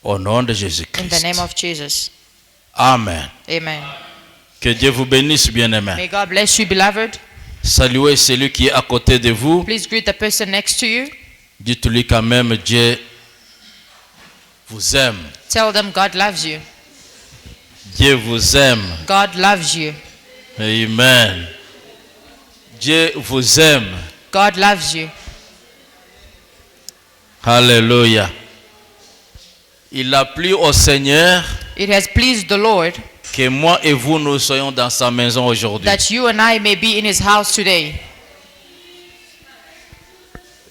Au nom de In the Jésus-Christ. name of Jesus. Amen. Amen. Que Dieu vous bénisse, bien-aimés. May God bless you, beloved. Saluez celui qui est à côté de vous. Please greet the person next to you. Dites-lui quand même, Dieu vous aime. Tell them God loves you. Dieu vous aime. God loves you. Amen. Dieu vous aime. God loves you. Alléluia. Il a plu au Seigneur It has pleased the Lord que moi et vous nous soyons dans sa maison aujourd'hui. that you and I may be in his house today.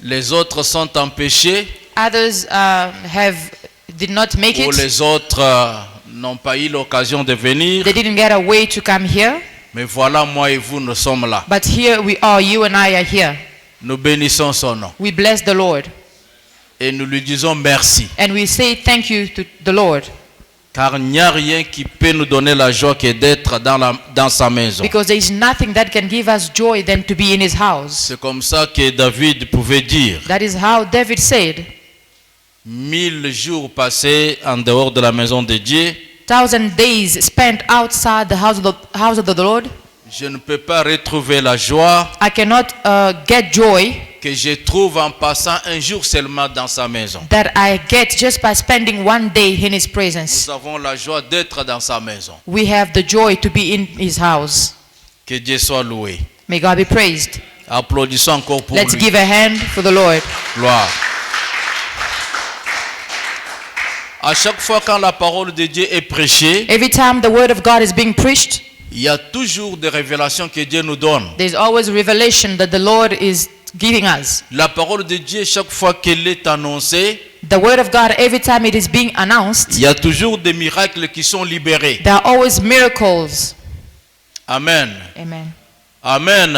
Les autres sont en péché Others did not make ou it. les autres n'ont pas eu l'occasion de venir. They didn't get a way to come here. Mais voilà, moi et vous, nous sommes là. But here we are, you and I are here. Nous bénissons son nom. We bless the Lord. Et nous lui disons merci. And we say thank you to the Lord. Car il n'y a rien qui peut nous donner la joie que d'être dans sa maison. Because there is nothing that can give us joy than to be in his house. C'est comme ça que David pouvait dire. That is how David said, 1000 jours passés en dehors de la maison de Dieu, 1,000 days spent outside the house of the Lord. je ne peux pas retrouver la joie I cannot get joy que je trouve en passant un jour seulement dans sa maison. that I get just by spending one day in his presence. Nous avons la joie d'être dans sa maison. We have the joy to be in his house. Que Dieu soit loué. May God be praised. Applaudissons encore pour Let's lui. give a hand for the Lord. Gloire. À chaque fois quand la parole de Dieu est prêchée, Every time the word of God is being preached, il y a toujours des révélations que Dieu nous donne. there's always revelation that the Lord is giving us. La parole de Dieu, chaque fois qu'elle est annoncée, The word of God, every time it is being announced, il y a toujours des miracles qui sont libérés. there are always miracles. Amen. Amen. Amen.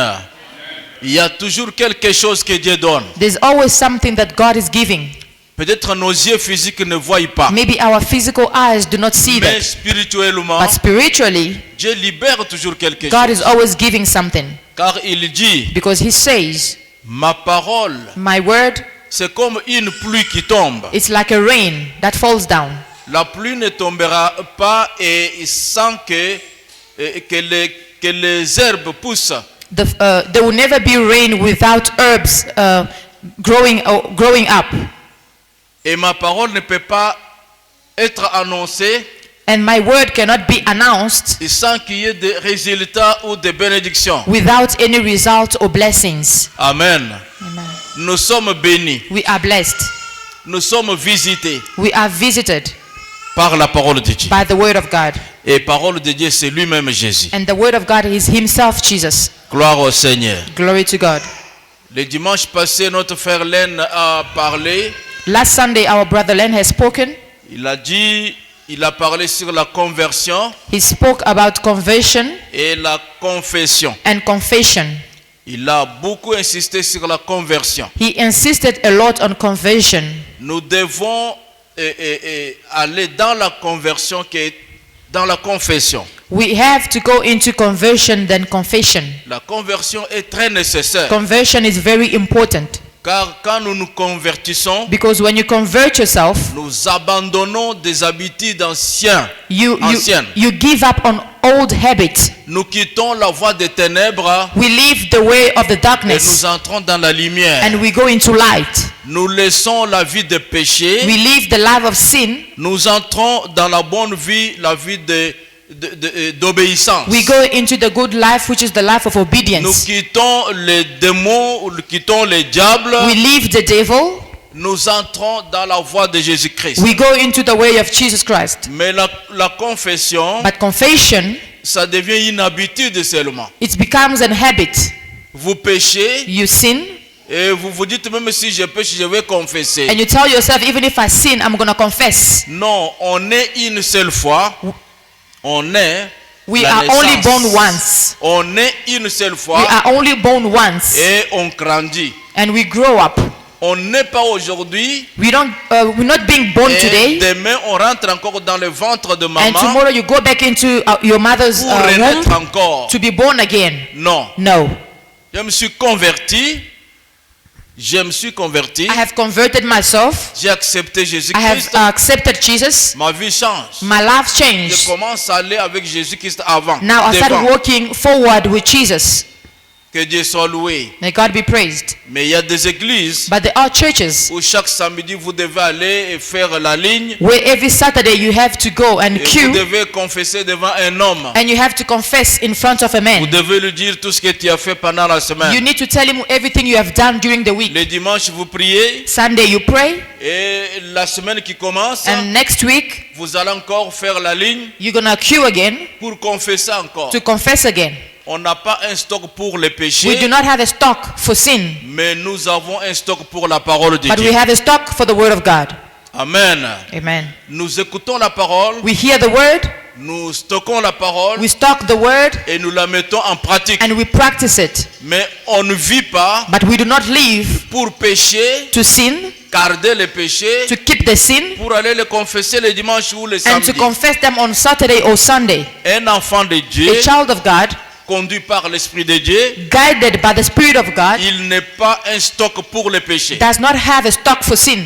Il y a toujours quelque chose que Dieu donne. There's always something that God is giving. Peut-être nos yeux physiques ne voient pas. Maybe our physical eyes do not see Mais that. spirituellement, But spiritually, Dieu libère toujours quelque God is chose. always giving something. Car il dit, Because he says, ma parole, my word, c'est comme une pluie qui tombe. it's like a rain that falls down. La pluie ne tombera pas et sans que les herbes poussent. There will never be rain without herbs growing up. Et ma parole ne peut pas être annoncée And my word cannot be announced sans qu'il y ait des résultats ou des bénédictions. without any result or blessings. Amen. Amen. Nous sommes bénis. We are blessed. Nous sommes visités We are visited par la parole de Dieu. by the word of God. Et parole de Dieu, c'est lui-même Jésus. And the word of God is himself, Jesus. Gloire au Seigneur. Glory to God. Le dimanche passé, notre frère Len a parlé. Last Sunday, our brother Len has spoken. Il a parlé sur la conversion He spoke about conversion et la confession. and confession. Il a beaucoup insisté sur la conversion. He insisted a lot on conversion. Nous devons aller dans la conversion que dans la confession. We have to go into conversion than confession. La conversion est très nécessaire. Conversion is very important. Car quand nous nous convertissons, Because when you convert yourself, nous abandonnons des habitudes anciennes. you give up on old habits. Nous quittons la voie des ténèbres We leave the way of the et darkness nous entrons dans la lumière. and we go into light. Nous laissons la vie de péché. We leave the life of sin. Nous entrons dans la bonne vie, la vie d'obéissance. We go into the good life, which is the life of Nous obedience. quittons les démons, nous quittons les diables. We leave the devil. Nous entrons dans la voie de Jésus-Christ. We go into the way of Jesus Christ. Mais la confession, But confession, ça devient une habitude seulement. it becomes an habit. Vous péchez You sin et vous vous dites même si je péche, je vais confesser. and you tell yourself, even if I sin, I'm going to confess. Non, on est une seule fois. On est We la are only naissance. born once. On est une seule We fois are only born once. et on grandit. And we grow up. On n'est pas aujourd'hui We're not being born et today. demain on rentre encore dans le ventre de And maman tomorrow you go back into your mother's pour renaître womb encore. to be born again. Non. No. Je me suis converti Je me suis converti. I have converted myself. J'ai accepté I have Jésus-Christ. accepted Jesus. Ma vie change. My life Je changed. commence à aller avec Jésus-Christ avant. Now I started devant. walking forward with Jesus. Que Dieu soit loué. May God be praised. Mais il y a des églises But there are churches où chaque samedi vous devez aller et faire la ligne. where every Saturday you have to go and Et vous queue devez confesser devant un homme. and you have to confess in front of a Vous man. devez lui dire tout ce que tu as fait pendant la You semaine. need to tell him everything you have done during the week. Le dimanche, vous priez. Sunday you pray, Et la semaine qui commence, and next week vous allez encore faire la ligne you're gonna queue again pour confesser encore. to confess again. On n'a pas un stock pour les We péchés, do not have a stock for sin, mais nous avons un stock pour la parole de but we Dieu. have a stock for the word of God. Amen. Amen. Nous écoutons la parole, We hear the word, nous stockons la parole we stock the word, et nous la mettons en pratique. and we practice it. Mais on ne vit pas But we do not live pour pécher, to sin, garder les péchés, to keep the sin, pour aller les confesser le dimanche ou le and to samedi. confess them on Saturday or Sunday. Un enfant de Dieu, A child of God, conduit par l'Esprit de Dieu, guided by the Spirit of God, il n'est pas un stock pour les péchés. does not have a stock for sin.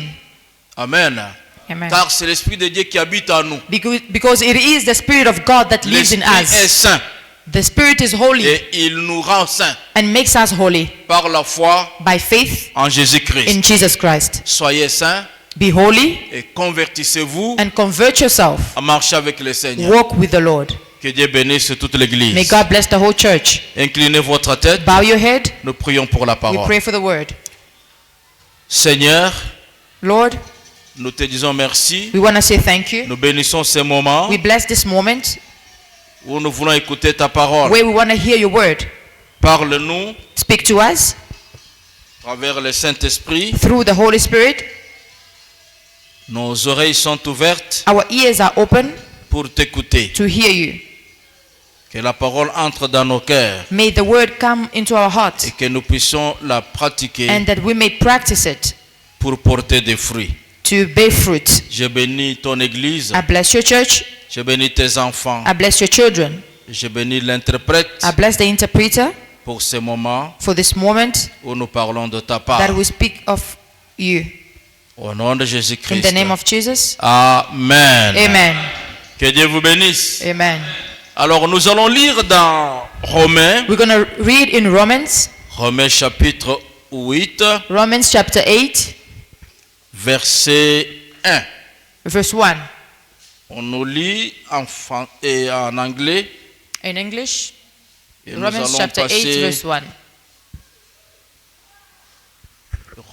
Amen. Amen. Car c'est l'Esprit de Dieu qui habite en nous. Because it is the Spirit of God that lives in L'Esprit est us. saint The Spirit is holy et il nous rend saints and makes us holy par la foi by faith en Jésus-Christ. in Jesus Christ. Soyez saints Be holy et convertissez-vous and convert yourself. à marcher avec le Seigneur. Walk with the Lord. Que Dieu bénisse toute May l'église. God bless the whole church. Inclinez votre tête. Bow your head. Nous prions pour la We parole. pray for the word. Seigneur, Lord, nous te disons merci. we want to say thank you. Nous bénissons ces moments We bless this moment où nous voulons écouter ta parole. where we want to hear your word. Parle-nous Speak to us à travers le Saint-Esprit. through the Holy Spirit. Nos oreilles sont ouvertes Our ears are open pour t'écouter. to hear you. Que la parole entre dans nos cœurs May the word come into our hearts et que nous puissions la pratiquer and that we may practice it pour porter des fruits. to bear fruit. Je bénis ton église. I bless your church. Je bénis tes enfants. I bless your children. Je bénis l'interprète I bless the interpreter pour ce moment for this moment où nous parlons de ta part. that we speak of you. Au nom de In Jésus-Christ. the name of Jesus. Amen. Amen. Que Dieu vous bénisse. Amen. Alors nous allons lire dans Romains, We're going to read in Romains chapitre 8, Romans chapter 8, verset 1. verse 1. On nous lit en anglais. In English, Et nous Romans allons chapter 8, passer verse 1.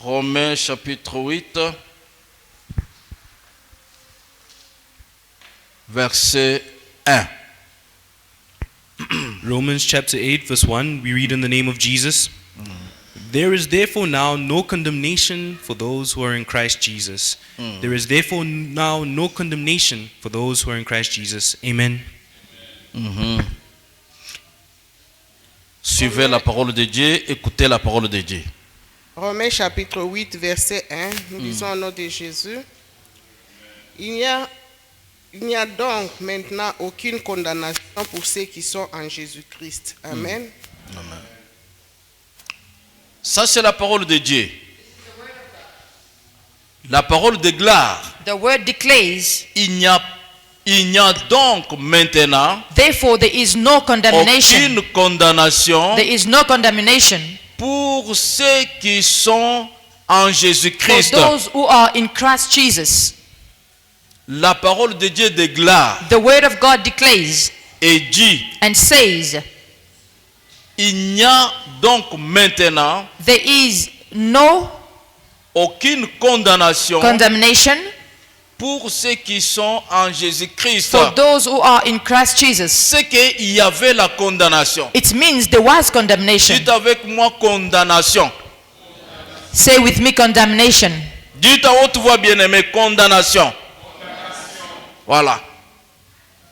Romains chapitre 8, verset 1. Romans chapter 8, verse 1, we read in the name of Jesus. There is therefore now no condemnation for those who are in Christ Jesus. There is therefore now no condemnation for those who are in Christ Jesus. Amen. Suivez la parole de Dieu, écoutez la parole de Dieu. Romains chapitre 8, verset 1, nous lisons au nom de Jésus. Il n'y a donc maintenant aucune condamnation pour ceux qui sont en Jésus-Christ. Amen. Ça, c'est la parole de Dieu. La parole de gloire. The word declares, Il n'y a donc maintenant therefore there is no condemnation. aucune condamnation There is no condemnation pour ceux qui sont en for Jésus-Christ. those who are in Christ Jesus. La parole de Dieu de gloire The word of God declares et dit, and says, il n'y a donc maintenant there is no aucune condamnation condemnation pour ceux qui sont en Jésus-Christ. for those who are in Christ Jesus. C'est qu'il y avait la condamnation. It means there was condemnation. Dites avec moi condamnation. Say with me, condemnation. Dites à haute voix bien-aimé, condamnation. Voilà.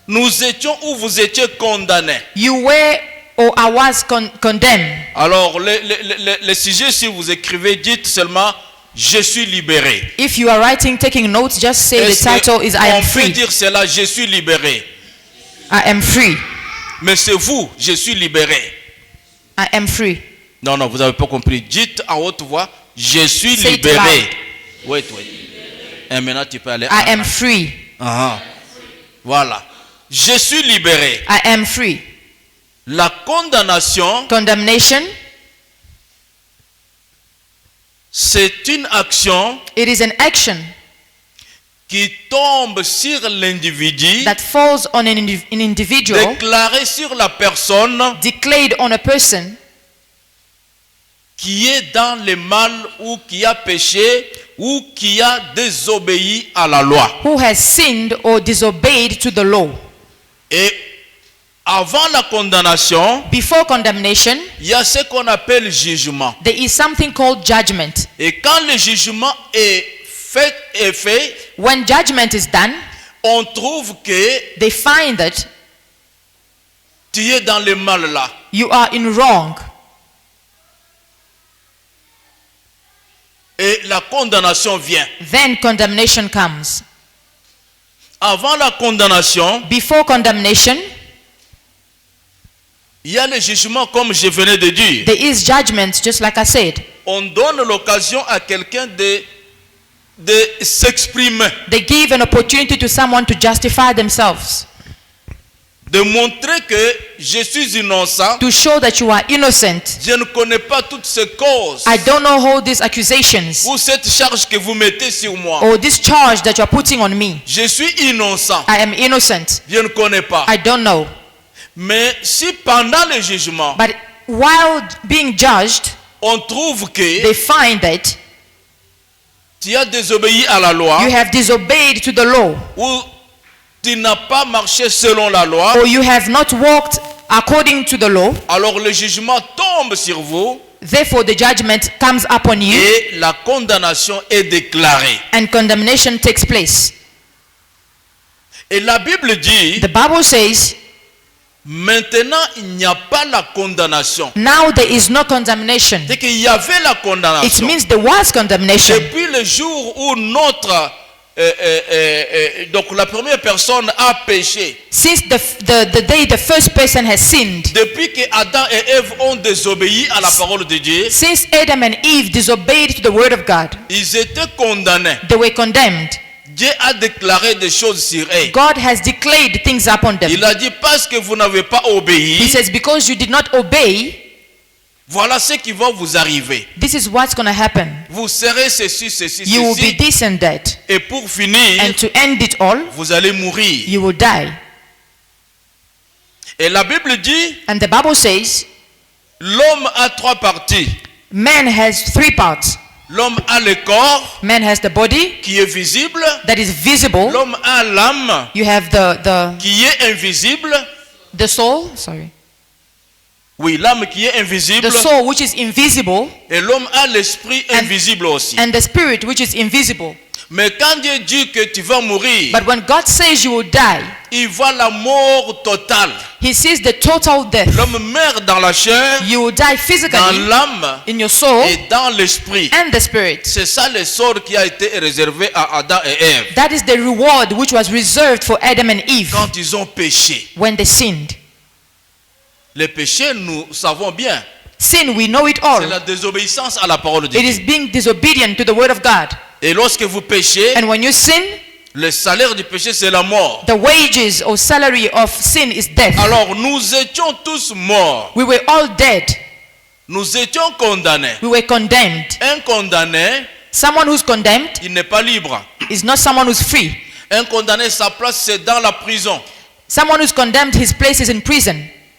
Nous étions où vous étiez condamnés. You were or I was condemned. Alors, le sujet, si vous écrivez, dites seulement, je suis libéré. If you are writing, taking notes, just say the Est-ce title is I on am peut free. dire cela, je suis libéré. I am free. Mais c'est vous, je suis libéré. I am free. Non, vous n'avez pas compris. Dites à haute voix, Je suis Say it libéré. loud. Wait. Et maintenant tu peux aller. I am free. Ah, voilà. Je suis libéré. I am free. La condamnation, Condemnation, c'est une action it is an action qui tombe sur l'individu, that falls on an individual, déclarée sur la personne declared on a person qui est dans le mal ou qui a péché ou qui a désobéi à la loi. who has sinned or disobeyed to the law. Et avant la condamnation, Before condemnation, il y a ce qu'on appelle jugement. there is something called judgment. Et quand le jugement est fait, When judgment is done, on trouve que they find that tu es dans le mal là. you are in wrong. Et la condamnation vient. Then condemnation comes. Avant la condamnation, Before condemnation, il y a le jugement comme je venais de dire. there is judgment, just like I said. On donne l'occasion à quelqu'un de s'exprimer, They give an opportunity to someone to justify themselves, de montrer que je suis innocent. to show that you are innocent. Je ne connais pas toutes ces causes I don't know all these accusations ou cette charge que vous mettez sur moi. or this charge that you are putting on me. Je suis innocent. I am innocent. Je ne connais pas. I don't know. Mais si pendant le jugement, But while being judged, on trouve que they find that tu as désobéi à la loi you have disobeyed to the law, ou tu n'as pas marché selon la loi, or you have not walked according to the law, alors le jugement tombe sur vous therefore the judgment comes upon you et la condamnation est déclarée. and condemnation takes place. Et la Bible dit, The Bible says, maintenant il n'y a pas la condamnation. now there is no condemnation. C'est qu'il y avait la It condamnation. means there was condemnation. Depuis le jour où donc la première personne a péché, Since the day the first person has sinned, depuis que Adam et Ève ont désobéi à la parole de Dieu, since Adam and Eve disobeyed to the word of God, ils étaient condamnés. they were condemned. Dieu a déclaré des choses sur eux. God has declared things upon them. Il a dit parce que vous n'avez pas He obéi, says, because you did not obey, voilà ce qui va vous arriver. this is what's going to happen. Vous serez ceci, ceci, You will be ceci. this and that. Et pour finir, And to end it all, vous allez mourir. you will die. Et la Bible dit, And the Bible says, l'homme a trois parties. man has three parts. L'homme a le corps Man has the body qui est visible. that is visible. L'homme a l'âme You have qui est invisible. the soul, sorry. Oui, l'âme qui est invisible. The soul which is invisible, Et l'homme a l'esprit invisible aussi. and the spirit which is invisible. Mais quand Dieu dit que tu vas mourir, But when God says you will die, il voit la mort totale. He sees the total death. L'homme meurt dans la chair, You will die dans physically, l'âme in your soul, et dans l'esprit. and the spirit. C'est ça le sort qui a été réservé à Adam et Ève That is the reward which was reserved for Adam and Eve quand ils ont péché. when they sinned. Le péché, nous savons bien, Sin, we know it c'est all. la désobéissance à la parole de It Dieu. is being disobedient to the word of God. Et lorsque vous péchez, And when you sin, le salaire du péché, c'est la mort. the wages or salary of sin is death. Alors, nous étions tous morts. We were all dead. Nous étions condamnés. We were condemned. Un condamné, Someone who's condemned il n'est pas libre. is not someone who's free. Un condamné, sa place, c'est dans la prison. Someone who's condemned, his place is in prison.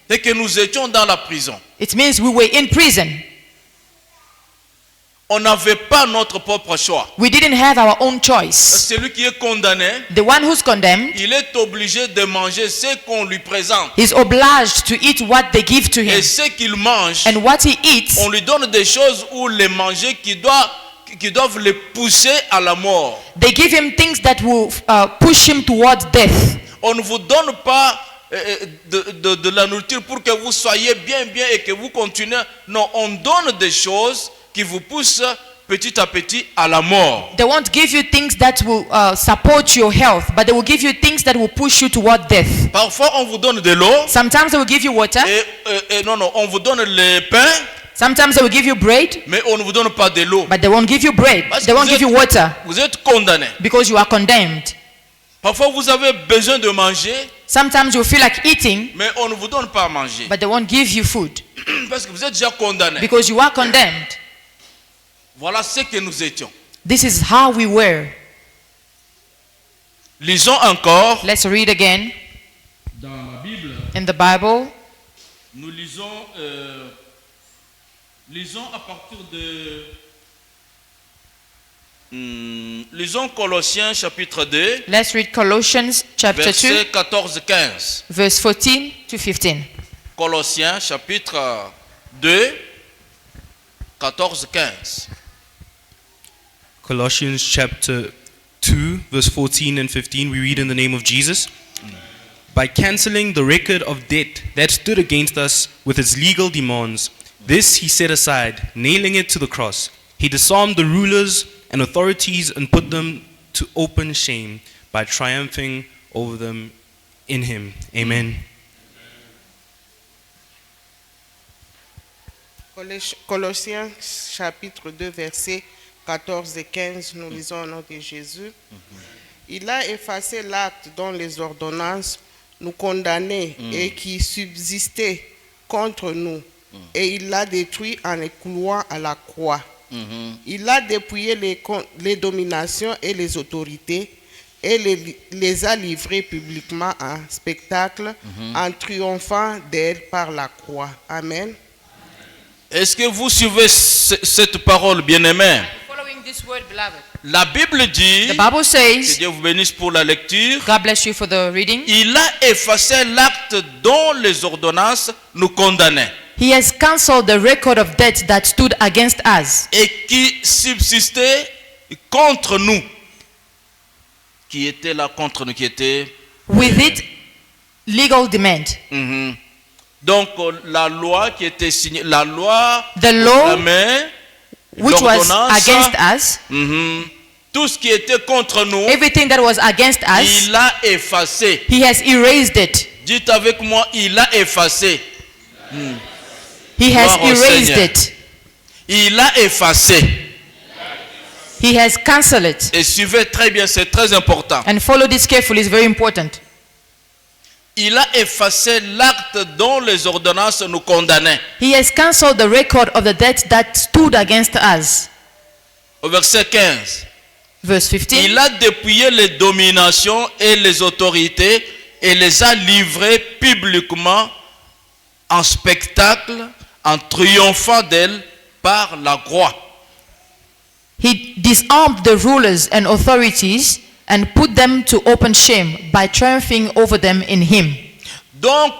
Dès que nous étions dans la prison, It means we were in prison. on n'avait pas notre propre choix. We didn't have our own choice. Celui qui est condamné, The one who's condemned il est obligé de manger ce qu'on lui présente. is obliged to eat what they give to Et him. ce qu'il mange, And what he eats, on lui donne des choses où les manger qui doivent le pousser à la mort. they give him things that will push him towards death. On ne vous donne pas de la nourriture pour que vous soyez bien et que vous continuez. Non, on donne des choses qui vous poussent petit à petit à la mort. They won't give you things that will support your health, but they will give you things that will push you toward death. Parfois, on vous donne de l'eau. Sometimes they will give you water, Et non, on vous donne le pain. Sometimes they will give you bread, mais on ne vous donne pas de l'eau. but they won't give you bread. Parce que They won't give you water vous êtes condamné. because you are condemned. Parfois, vous avez besoin de manger, Sometimes you feel like eating, mais on ne vous donne pas à manger. but they won't give you food Parce que vous êtes déjà condamné. because you are condemned. Voilà ce que nous étions. This is how we were. Lisons encore. Let's read again Dans la Bible, in the Bible. nous lisons à partir de... lisons Colossiens chapitre 2, Let's read Colossians chapter 2, versets 14-15. verse 14 to 15. Colossiens chapitre 2, 14-15. Colossians chapter 2, verse 14 and 15, we read in the name of Jesus. By canceling the record of debt that stood against us with its legal demands, this he set aside, nailing it to the cross. He disarmed the rulers and authorities and put them to open shame by triumphing over them in him. Amen. Colossiens chapitre 2 versets 14 et 15, nous lisons au nom de Jésus. Il a effacé l'acte dont les ordonnances nous condamnaient et qui subsistait contre nous, et il l'a détruit en le clouant à la croix. Il a dépouillé les dominations et les autorités et les a livrées publiquement en spectacle en triomphant d'elles par la croix. Amen. Est-ce que vous suivez cette parole, bien-aimés? Following this word, beloved. La Bible dit, The Bible que says, Dieu vous bénisse pour la lecture, God bless you for the reading. il a effacé l'acte dont les ordonnances nous condamnaient He has cancelled the record of debt that stood against us et qui subsistait contre nous. Qui était là contre nous, qui était... with it legal demand. Mhm. Donc la loi qui était signée, la loi, The law la main, which was l'ordonnance, against us, mhm, tout ce qui était contre nous, everything that was against us, il a effacé. he has erased it. Dites avec moi, il a effacé. He has Gloire au erased Seigneur. it. Il a effacé. He has cancelled it. Et suivez très bien, c'est très important. And follow this carefully, it's very important. Il a effacé l'acte dont les ordonnances nous condamnaient. He has cancelled the record of the debt that stood against us. Au verset 15. Verse 15. Il a dépouillé les dominations et les autorités et les a livrées publiquement en spectacle, en triomphant d'elles par la croix. He disarmed the rulers and authorities and put them to open shame by triumphing over them in him. Donc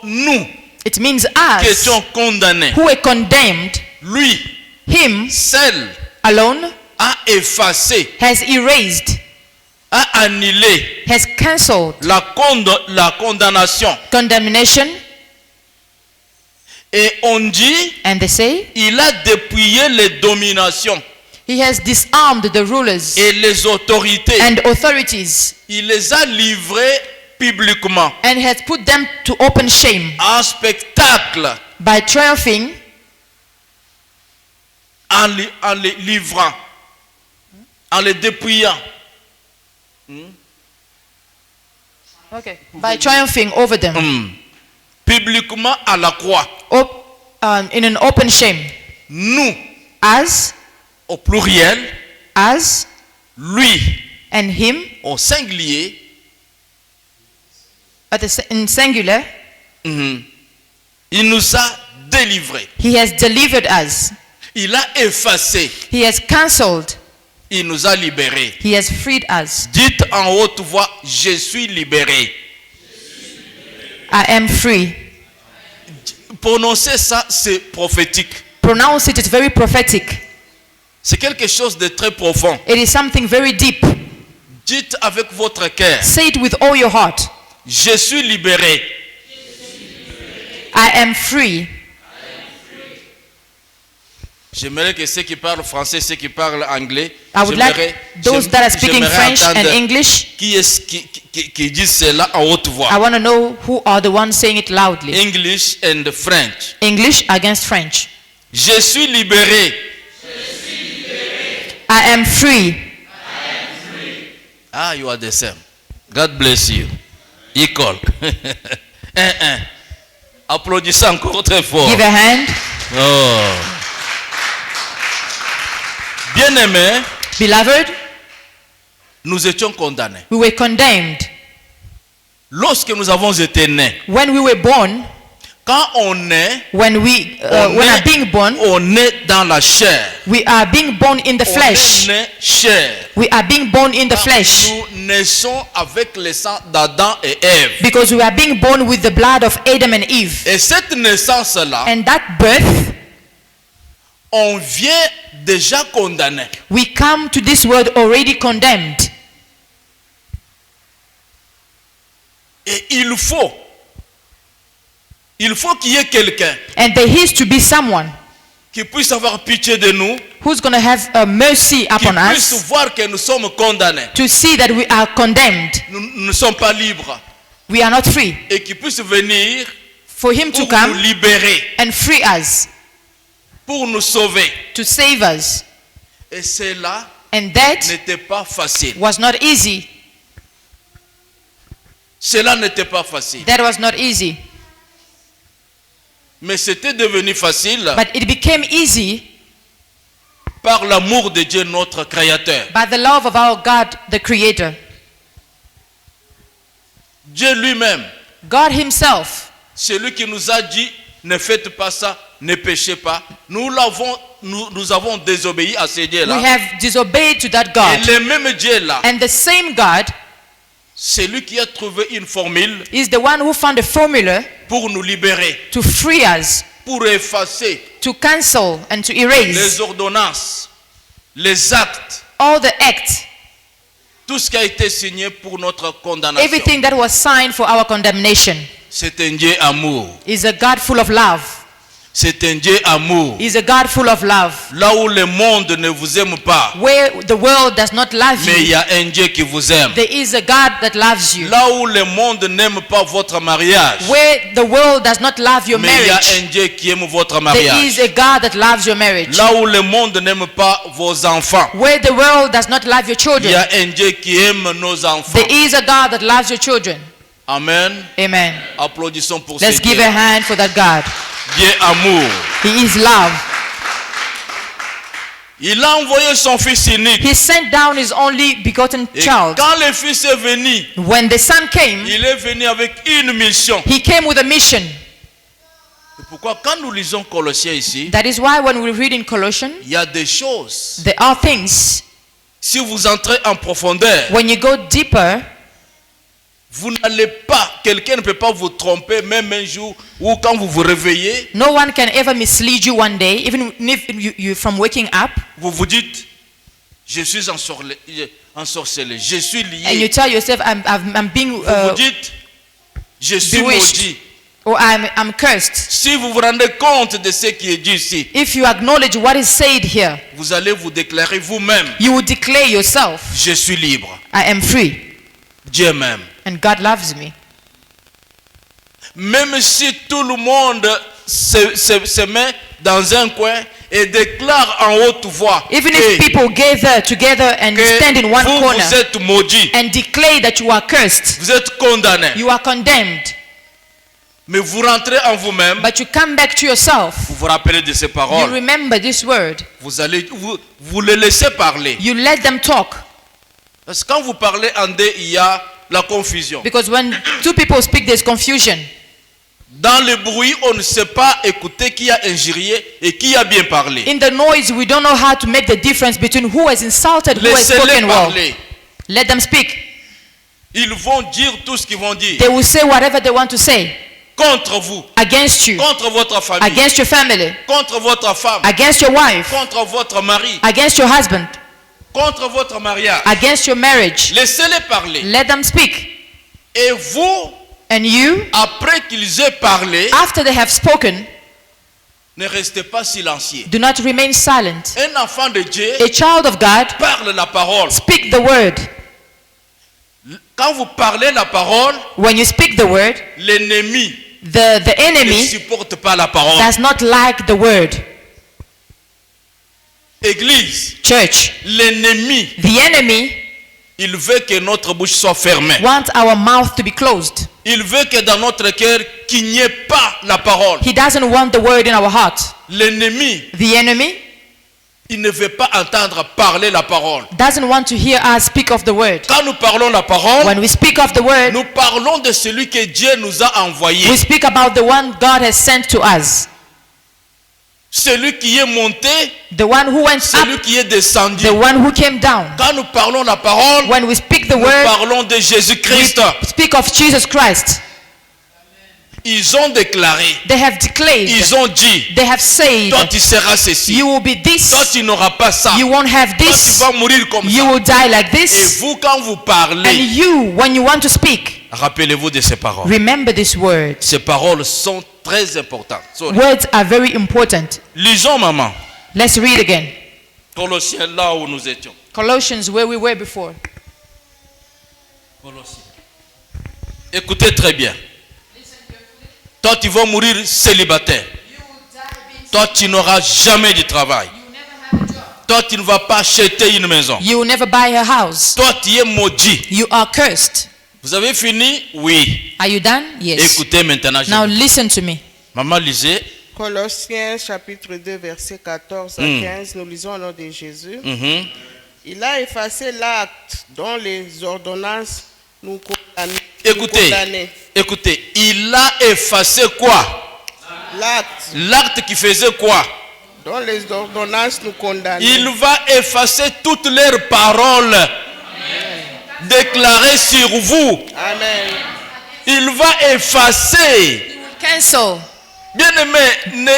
nous It means qui us étions condamnés, who were condemned, lui him seul alone a effacé, has erased, a annulé has cancelled la condamnation. condemnation. Et on dit, And they say, il a dépouillé les dominations he has disarmed the rulers et les autorités. and authorities Il les a livrés publiquement, and has put them to open shame en spectacle, by triumphing en les livrant, en les dépouillant. by triumphing over them Publiquement à la croix. In an open shame. Nous, As, au pluriel, lui, and him au singulier, in singular, il nous a délivrés. he has delivered us. Il a effacé, He has cancelled. il nous a libérés. He has freed us. Dites en haute voix, je suis libéré. I am free. Prononcer ça, c'est prophétique. Pronounce it. It's very prophetic. C'est quelque chose de très profond. It is something very deep. Dites avec votre cœur, Say it with all your heart. je suis libéré. I am free. J'aimerais que ceux qui parlent français, ceux qui parlent anglais, I would like those that are speaking French and English. qui est-ce qui dit cela en haute voix? I want to know who are the ones saying it loudly. English and French. English against French. Je suis libéré. I am free. Ah, you are the same. God bless you. Equal. Applaudissez encore très fort. Give a hand. Oh. Bien-aimés, Beloved, nous étions condamnés. we were condemned. Lorsque nous avons été nés, When we were born, quand on est, when we are being born, on est dans la chair. we are being born in the On flesh. est né chair. We are being born in the flesh. Nous naissons avec le sang d'Adam et Ève. Because we are being born with the blood of Adam and Eve. Et cette naissance-là, And that birth, on vient déjà condamné. we come to this world already condemned. Et il faut qu'il y ait quelqu'un And there is to be someone qui puisse avoir pitié de nous, who's going to have mercy qui upon puisse us, voir que nous sommes condamnés. to see that we are condemned. Nous ne sommes pas libres. We are not free. Et qui puisse venir For him to pour nous come libérer, and free us, pour nous sauver. to save us. Et cela And that n'était pas facile. was not easy. Cela n'était pas facile. That was not easy. Mais c'était devenu facile But it became easy par l'amour de Dieu, notre Créateur. by the love of our God, the Creator. Dieu lui-même, God himself, c'est lui qui nous a dit, ne faites pas ça, ne péchez pas. Nous avons désobéi à ce we Dieu-là. have disobeyed to that Et God. le même Dieu-là, And the same God c'est lui qui a trouvé une formule is the one who found a formula pour nous libérer, to free us, pour effacer to cancel and to les erase ordonnances, les actes, all the acts, tout ce qui a été signé pour notre condamnation. everything that was signed for our condemnation. C'est un Dieu amour. Is a God full of love. C'est un Dieu amour. Is a God full of love. Là où le monde ne vous aime pas, Where the world does not love mais il you, y a un Dieu qui vous aime. there is a God that loves you. Là où le monde n'aime pas votre mariage, Where the world does not love your mais il y a marriage, un Dieu qui aime votre there mariage. is a God that loves your marriage. Là où le monde n'aime pas vos enfants, Where the world does not love your il y children, a un Dieu qui aime nos enfants. there is a God that loves your children. Amen. Amen. Applaudissons pour Let's ce give Dieu. a hand for that God. Dieu amour. He is love. Il a envoyé son fils unique. He sent down his only begotten Et child. quand le fils est venu, When the son came, il est venu avec une mission. he came with a mission. C'est pourquoi quand nous lisons Colossiens ici, That is why when we read in Colossians, il y a des choses. there are things, Si vous entrez en profondeur, when you go deeper, vous n'allez pas, quelqu'un ne peut pas vous tromper même un jour ou quand vous vous réveillez, no one can ever mislead you one day, even if you from waking up, vous vous dites, je suis ensorcelé, je suis and you lié. tell yourself, I'm being, Vous vous dites, je suis bewitched. maudit. or I'm cursed. Si vous vous rendez compte de ce qui est dit ici, If you acknowledge what is said here, vous allez vous déclarer vous-même, you will declare yourself, je suis libre. I am free, Dieu m'aime. and God loves me. Même si tout le monde se met dans un coin et déclare en haute voix Even if people gather together and stand in one vous corner êtes maudit, and declare that you are cursed, vous êtes condamné, you are condemned, mais vous rentrez en vous-même, but you come back to yourself, vous vous rappelez de ces you paroles, remember this word, vous les laissez parler. you let them talk. Parce que quand vous parlez en deux, il y a la confusion. Because when two people speak, there's confusion. Dans le bruit, on ne sait pas écouter qui a injurié et qui a bien parlé. In the noise, we don't know how to make the difference between who has insulted, who has Laissez-les spoken well. parler. Let them speak. Ils vont dire tout ce qu'ils vont dire. They will say whatever they want to say Contre vous, against you, contre votre famille, against your family, contre votre femme, against your wife, contre votre mari, against your husband, contre votre mariage. against your marriage. Laissez-les parler. Let them speak. Et vous, And you, après qu'ils aient parlé, after they have spoken, ne restez pas silencieux. do not remain silent. Un enfant de Dieu A child of God, parle la parole. speak the word. Quand vous parlez la parole, When you speak the word, l'ennemi the ne enemy supporte pas la parole. does not like the word. Église, Church, l'ennemi, the enemy il veut que notre bouche soit fermée. wants our mouth to be closed. Il veut que dans notre cœur, qu'il n'y ait pas la parole. He doesn't want the word in our heart. L'ennemi, The enemy il ne veut pas entendre parler la parole. doesn't want to hear us speak of the word. Quand nous parlons la parole, When we speak of the word, nous parlons de celui que Dieu nous a envoyé. we speak about the one God has sent to us. Celui qui est monté, The one who went celui up, qui est descendu. the one who came down. Quand nous parlons la parole, When we speak the nous word, parlons de Jésus-Christ. we speak of Jesus Christ. Ils ont déclaré, They have declared, ils ont dit, they have said, toi tu seras ceci, you will be this, toi tu n'auras pas ça, you won't have toi tu this, vas mourir comme you ça. will die like Et this. vous, quand vous And parlez, you, when you want to speak, rappelez-vous de ces paroles. remember these words. Ces paroles sont très importantes. Sorry. Words are very important. Lisons, maman, Let's read again. Colossiens, là où nous étions. Colossians, where we were before. Colossiens. Écoutez très bien. Toi, tu vas mourir célibataire. Toi, tu n'auras jamais de travail. Toi, tu ne vas pas acheter une maison. You will never buy a house. Toi, tu es maudit. You are cursed. Vous avez fini? Oui. Are you done? Yes. Écoutez maintenant. Now listen to me. Maman, lisez. Colossiens chapitre 2 versets 14 à 15, nous lisons au nom de Jésus. Mhm. Il a effacé l'acte dont les ordonnances nous condamnaient. Écoutez, il a effacé quoi? L'acte L'acte qui faisait quoi? dont les ordonnances nous condamnaient. Il va effacer toutes leurs paroles déclarées sur vous. Amen. Il va effacer. Cancel. Bien-aimé,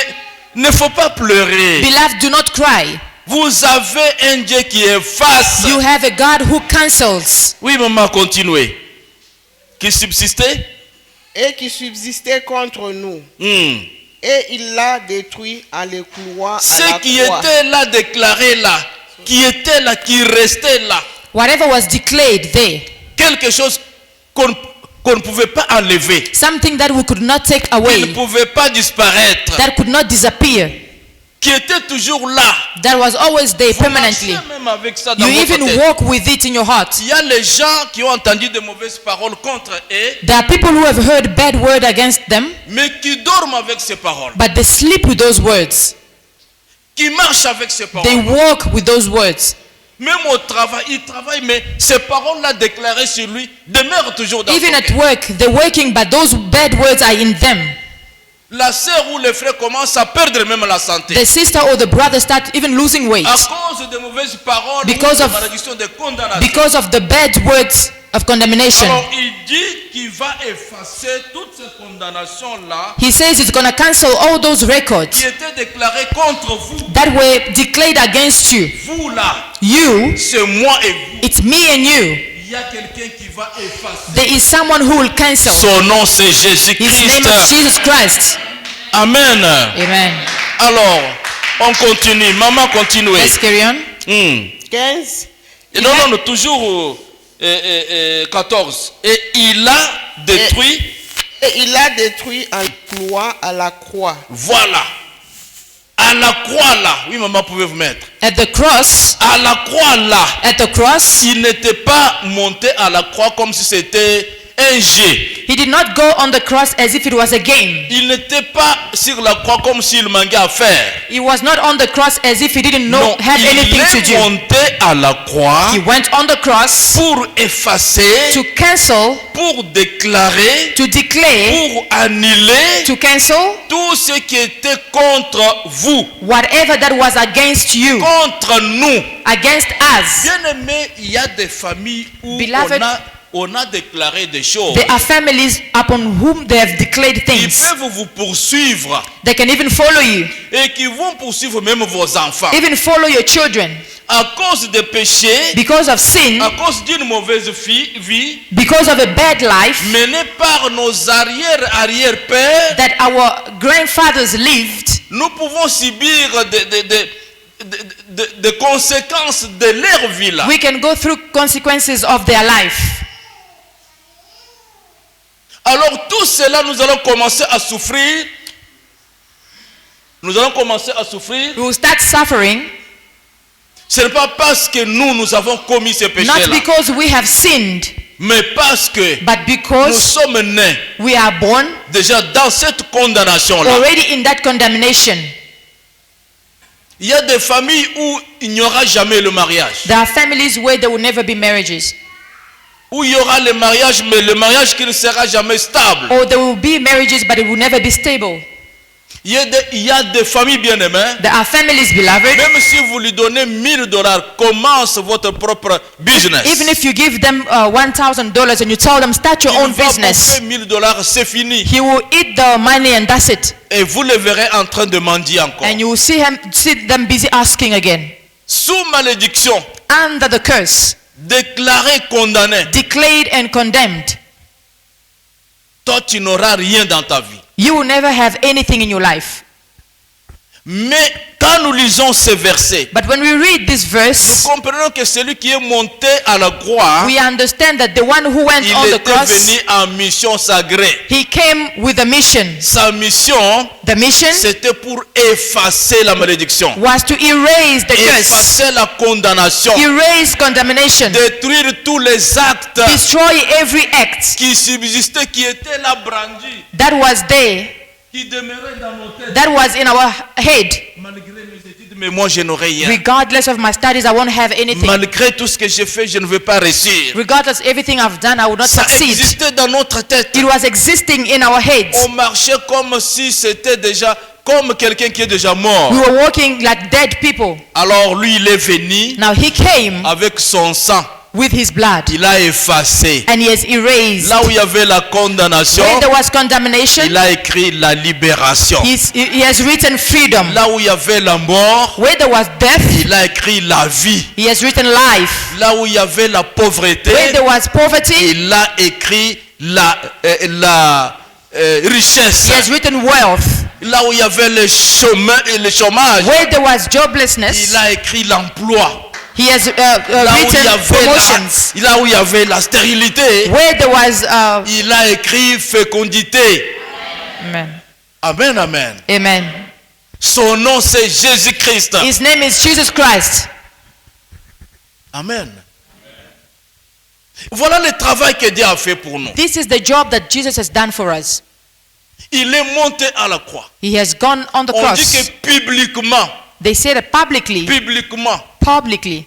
ne faut pas pleurer. Beloved, do not cry. Vous avez un Dieu qui efface. You have a God who cancels. Oui, maman, continuez. Qui subsistait? Et qui subsistait contre nous. Et il l'a détruit en les clouant à Ce la qui croix. était là, déclaré là, qui était là, qui restait là, Whatever was declared there, quelque chose qu'on ne pouvait pas enlever, something that we could not take qui ne away, pouvait pas disparaître, that could not disappear, qui était toujours là. that was always there Vous permanently. marchez même avec ça dans You votre even tête. walk with it in your heart. Il y a les gens qui ont entendu de mauvaises paroles contre eux, There are people who have heard bad word against them, mais qui dorment avec ces paroles, but they sleep with those words. qui marchent avec ces paroles. They walk with those words. Même au travail, il travaille, mais ces paroles-là déclarées sur lui demeurent toujours dans Even son at cœur. work, they're working, but those bad words are in them. La sœur ou le frère commence à perdre même la santé. The sister or the brother start even losing weight À cause de mauvaises paroles, Because ou de of- malédictions, de condamnation. because of the bad words of condemnation. Alors il dit qu'il va effacer toute cette condamnation-là He says he's going to cancel all those records qui était déclarée contre vous. that were declared against you. Vous là, You, c'est moi et vous. it's me and you. Il y a quelqu'un qui va effacer. There is someone who will cancel. Son nom c'est His Jésus-Christ. name is Jesus Christ. Amen. Amen. Alors, on continue. Maman, continuez. Let's carry on. 15. Et non, non, toujours 14. Et il a détruit. Et il l'a détruit en le clouant à la croix. Voilà. À la croix là. Oui, maman, pouvez vous mettre. At the cross, À la croix là. at the cross, Il n'était pas monté à la croix comme si c'était un jeu. he did not go on the cross as if it was a game. Il n'était pas sur la croix comme s'il manquait à faire. He was not on the cross as if he didn't know, Non, have il anything to est do. monté à la croix He went on the cross pour effacer, to cancel, pour déclarer, to declare, pour annuler to cancel tout ce qui était contre vous, whatever that was against you, contre nous. against us. Bien aimé, il y a des familles où Beloved, on a déclaré des choses. There are families upon whom they have declared Ils things. peuvent vous poursuivre They can even follow you, et qui vont poursuivre même vos enfants. even follow your children. À cause des péchés, Because of sin, à cause d'une mauvaise vie because of a bad life menée par nos arrière-pères, that our grandfathers lived, nous pouvons subir des conséquences de leur vie là. we can go through consequences of their life. Alors tout cela, nous allons commencer à souffrir. Nous allons commencer à souffrir We will start suffering Ce n'est pas parce que nous avons commis ce Not péché-là, because we have sinned, mais parce que but nous because sommes nés we are born déjà dans cette condamnation-là. already in that condemnation. Il y a des familles où il n'y aura jamais le mariage. There are families where there will never be marriages, Où il y aura le mariage, mais le mariage qui ne sera jamais stable. or there will be marriages but it will never be stable. Il y a des familles bien-aimées. There are families, beloved. Même si vous lui donnez $1000, commence votre propre business. Even if you give them $1,000 and you tell them start your own Il va business, bouffer $1000, c'est fini. he will eat the money and that's it. Et vous le verrez en train de mendier encore. And you will see them busy asking again. Sous malédiction, Under the curse, déclaré condamné, declared and condemned, toi tu n'auras rien dans ta vie. you will never have anything in your life. Mais quand nous lisons ces versets, But when we read this nous verse, comprenons que celui qui est monté à la croix, we understand that the one who went il on the était cross, venu en mission sacrée. he came with a mission. Sa mission, The mission c'était pour effacer la malédiction, was to erase the curse, effacer la condamnation, erase condemnation, détruire tous les actes destroy every act qui subsistaient, qui étaient là brandis, that was there, qui demeuraient dans nos têtes. that was in our head. Malgré mes études, mais moi je n'aurai rien. Regardless of my studies, I won't have anything. Malgré tout ce que j'ai fait, je ne vais pas réussir. Regardless of everything I've done, I will not Ça succeed. existait dans notre tête. It was existing in our heads. On marchait comme si c'était déjà comme quelqu'un qui est déjà mort. We were walking like dead people. Alors lui, il est venu Now he came avec son sang. with his blood Il a effacé. and he has erased. Là où il y avait la condamnation, Where there was condemnation, il a écrit la libération. he has written freedom. Là où il y avait la mort, Where there was death, il a écrit la vie. he has written life. Là où il y avait la pauvreté, Where there was poverty, il a écrit la richesse. he has written wealth. Là où il y avait le chômage, Where there was joblessness, il a écrit l'emploi. he has Là où il y written avait promotions. là où il y avait la stérilité, Where there was il a écrit fécondité. amen. Amen, amen. Amen. Son nom c'est Jésus-Christ. His name is Jesus Christ. Amen. Voilà le travail que Dieu a fait pour nous. This is the job that Jesus has done for us. Il est monté à la croix. He has gone on the On dit cross. que publiquement, They say that publicly,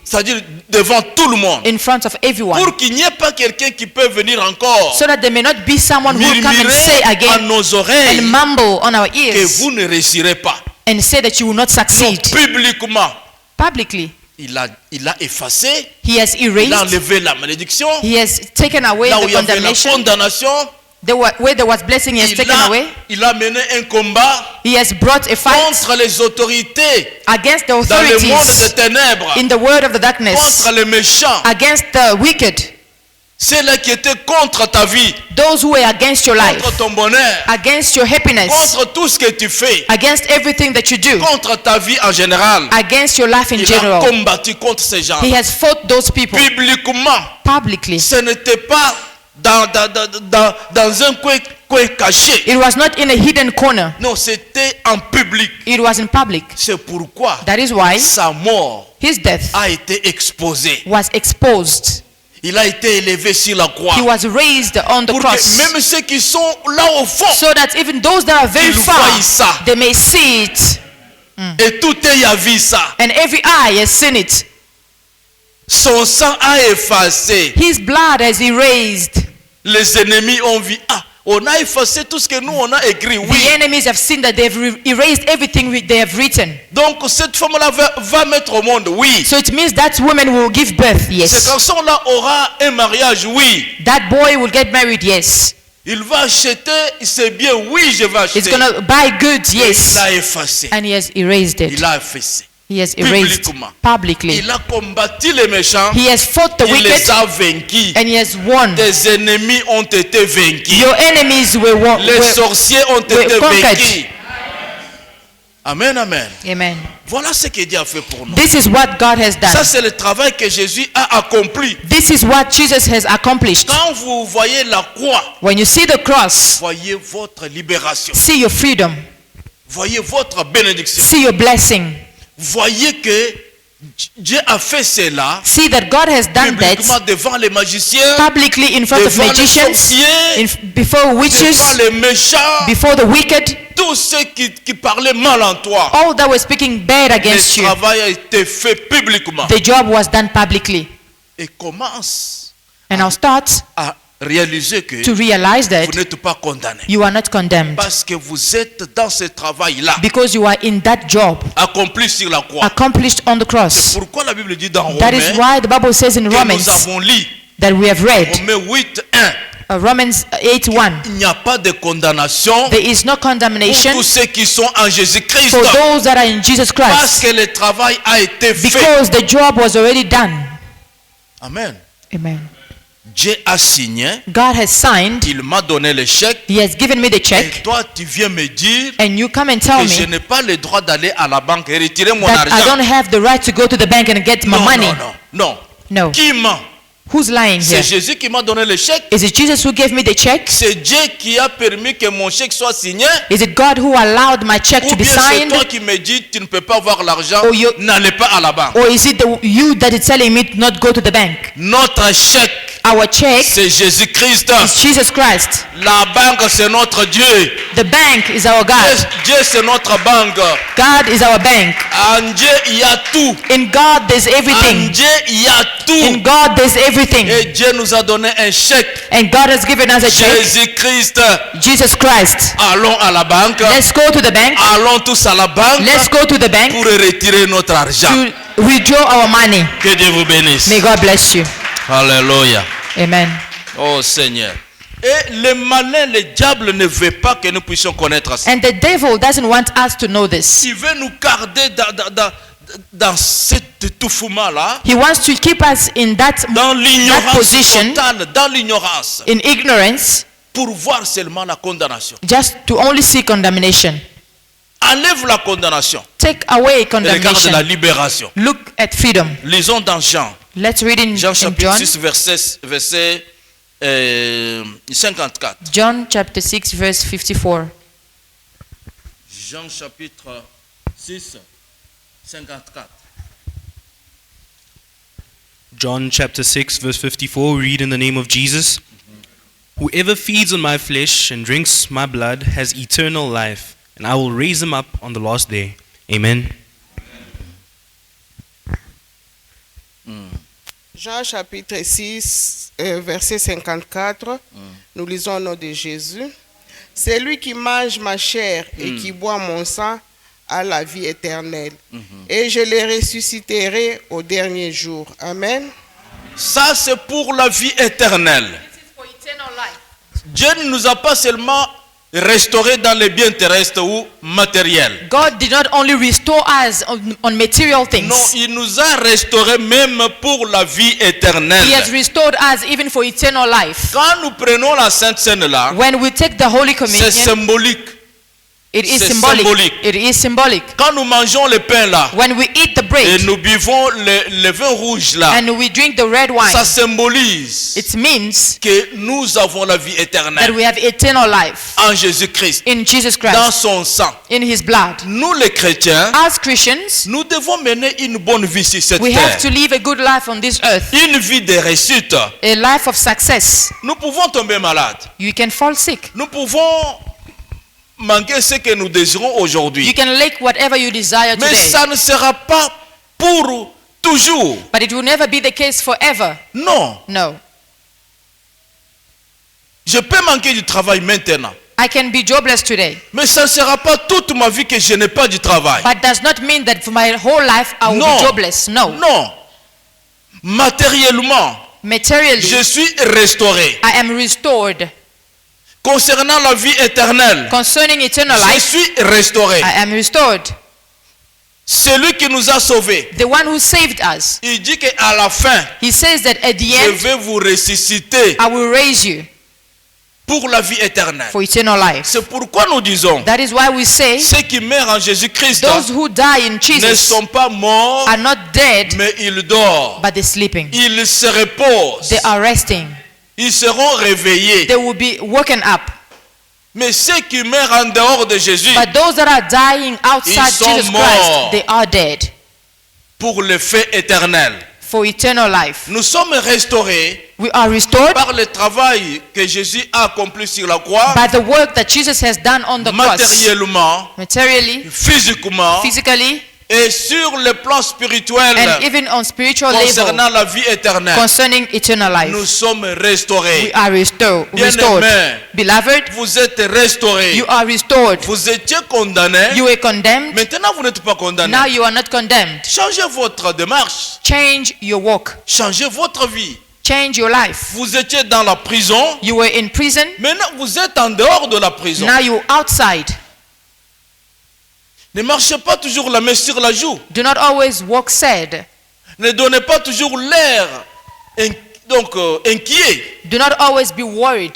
c'est-à-dire devant tout le monde, in front of everyone, pour qu'il n'y ait pas quelqu'un qui peut venir encore so that there may not be someone who will come and say murmurer à again nos oreilles and mumble on our que ears vous ne réussirez pas. and say that you will not Non, succeed. publiquement, Publicly, il a effacé, he has il a erased, enlevé la malédiction. he has taken away Là où the il y avait la condemnation. condamnation, Where there was blessing, he has taken away. il a mené un combat He has brought a fight contre les autorités against the dans le monde des authorities ténèbres, in the word of the darkness, contre les méchants, against the wicked, ceux-là qui étaient contre ta vie, those who were against your life, contre ton bonheur, against your happiness, contre tout ce que tu fais, against everything that you do, contre ta vie en général. against your life in Il a general. combattu contre ces gens. He has fought those people Publiquement, publicly. ce n'était pas dans un coin caché. It was not in a hidden corner. Non, c'était en public. It was in public. C'est pourquoi That is why sa mort his death a été exposée. was exposed. Il a été élevé sur la croix. He was raised on the Pour cross. que même ceux qui sont là au fond, So that even those that are very ils far, voient ça. they may see it. Et tout œil a vu ça. And every eye has seen it. Son sang a effacé. His blood has erased. Les ennemis ont vu. Ah, on a effacé tout ce que nous on a écrit. Oui. The enemies have seen that they've erased everything they have written. Donc cette femme-là va mettre au monde. Oui. So it means that woman will give birth. Ce Yes. garçon-là aura un mariage. Oui. That boy will get married. Yes. Il va acheter ses biens. Oui, je vais acheter. He's gonna buy goods. Il Yes. a effacé. And he has erased it. Il a effacé. He has erased Publiquement. publicly. Il a combattu les méchants. He has fought the Il les wicked a vaincus. and he has won. Tes ennemis ont été vaincus. Your enemies were won. Les sorciers ont été conquered. vaincus. Amen, amen. Amen. Voilà ce que Dieu a fait pour nous. This is what God has Ça, done. c'est le travail que Jésus a accompli. This is what Jesus has accomplished. Quand vous voyez la croix, When you see the cross, voyez votre libération. see your freedom, Voyez votre bénédiction. see your blessing. Voyez que Dieu a fait cela See that God has done publiquement that devant les magiciens, publicly in front of devant les magicians, sorciers, before witches, devant les méchants, before the wicked, tous ceux qui parlaient mal en toi. all that were speaking bad against Le you. travail a été fait publiquement. The job was done publicly. Et commence And now start à réaliser que to realize that vous n'êtes pas condamné. you are not condemned Parce que vous êtes dans ce travail-là, because you are in that job accompli sur la croix. accomplished on the C'est cross. pourquoi la Bible dit dans That is Romains why the Bible says in que nous Romans avons lu, that we have read, Romains 8, 1, Romans 8:1, il n'y a pas de condamnation there is no pour condemnation tous ceux qui sont en Jésus-Christ. for those that are in Jesus Parce Christ que le travail a été fait. because the job was already done. Amen. Amen. Dieu a signé, God has signed, il m'a donné le chèque. He has given me the Et check, toi, tu viens me dire and you come and tell que je me n'ai pas le droit d'aller à la banque et retirer mon that I argent. don't have the right to go to the bank and get my Non, money. non, non, No. non. Qui ment? Who's lying C'est here? Jésus qui m'a donné le chèque. Is it Jesus who gave me the check? C'est Dieu qui a permis que mon chèque soit signé. Is it God who allowed my check Ou to be bien c'est signed? toi qui me dis tu ne peux pas avoir l'argent, Or you- n'allez pas à la banque. Or is it you that is telling me to not go to the bank? Notre chèque, Our check c'est Jésus-Christ. is Jesus Christ. La banque, c'est notre Dieu. The bank is our God. Dieu, c'est notre banque. God is our bank. En Dieu, il y a tout. In God there's En everything. Dieu, il y a In tout. God there's everything. Et Dieu nous a donné un chèque. And God has given us a check. Jésus-Christ. Jesus Christ. Allons à la banque. Let's go to the bank. Allons tous à la banque Let's go to the bank pour retirer notre argent. to withdraw our money. Que Dieu vous bénisse. May God bless you. Alléluia. Amen. Oh Seigneur. Et le malin, le diable ne veut pas que nous puissions connaître ça. And the devil doesn't want us to know this. Il veut nous garder dans cet étouffement-là, He wants to keep us in that dans l'ignorance position, totale, dans l'ignorance, in ignorance, pour voir seulement la condamnation. just to only see condemnation. Enlève la condamnation Take away et regarde la condemnation. libération. Look at freedom. Lisons dans Jean. Let's read in Jean chapitre John. 6, verset 54. John chapter 6 verse 54. Jean chapitre 6, 54. John chapter 6 verse 54, we read in the name of Jesus. Whoever feeds on my flesh and drinks my blood has eternal life, and I will raise him up on the last day. Amen. Jean chapitre 6, verset 54, nous lisons au nom de Jésus. Celui qui mange ma chair et qui boit mon sang a la vie éternelle. Et je les ressusciterai au dernier jour. Amen. Ça, c'est pour la vie éternelle. Dieu ne nous a pas seulement restaurés dans les biens terrestres ou matériels. God did not only restore us on material things. Non, il nous a restaurés même pour la vie He has éternelle. restored us even for eternal life. Quand nous prenons la Sainte Seine là, When we take the Holy c'est Communion, symbolique. it is c'est symbolic. symbolique. It is symbolic. Quand nous mangeons le pain là, When we eat the et bread nous buvons le vin rouge là, and we drink the red wine, ça symbolise it means que nous avons la vie that éternelle we have eternal life en Jésus-Christ, in Jesus dans Christ, son sang. in His blood. Nous les chrétiens, As Christians, nous devons mener une bonne vie sur cette we have to terre. live a good life on this earth, Une vie de réussite. a life of success. Nous pouvons tomber malades. You can fall sick. Nous pouvons manquer ce que nous désirons You aujourd'hui. can lack whatever you desire Mais today. ça ne sera pas pour toujours. But it will never be the case forever. Non. No. Je peux manquer du travail maintenant. I can be jobless today. Mais ça ne sera pas toute ma vie que je n'ai pas du travail. But does not mean that for my whole life I will Non. be jobless. No. Non. Matériellement, Materially, je suis restauré. I am restored. Concernant la vie éternelle, Concerning eternal je life, suis restauré. I am restored. Celui qui nous a sauvés, The one who saved us, il dit qu'à la fin, He says that at the je end, vais vous ressusciter I will raise you pour la vie éternelle. for eternal life. C'est pourquoi nous disons, That is why we say ceux qui meurent en Jésus-Christ those who die in ne Jesus sont pas morts, are not dead, mais ils dorment. but they're sleeping. Ils se reposent. They are resting. Ils seront réveillés. They will be woken up. Mais ceux qui meurent en dehors de Jésus, But those that are dying outside Ils sont Jesus morts. Christ, they are dead. pour le feu éternel. for eternal life. Nous sommes restaurés We are restored par le travail que Jésus a accompli sur la croix, by the work that Jesus has done on the cross. matériellement, Materially, physiquement, physically, et sur le plan spirituel and even on spiritual level concernant la vie éternelle. concerning eternal Nous life. sommes We restaurés. are restored. Bien-aimés, Beloved, vous êtes restaurés. you are restored. Vous étiez condamnés. You were condemned. Maintenant, vous n'êtes pas condamnés. Now you are not condemned. Changez votre démarche. Change your walk. Changez votre vie. Change your life. Vous étiez dans la prison. You were in prison. Maintenant, vous êtes en dehors de la prison. Now you're outside. Ne marchez pas toujours la main sur la joue. Do not always walk sad. Ne donnez pas toujours l'air inquiet. Do not always be worried.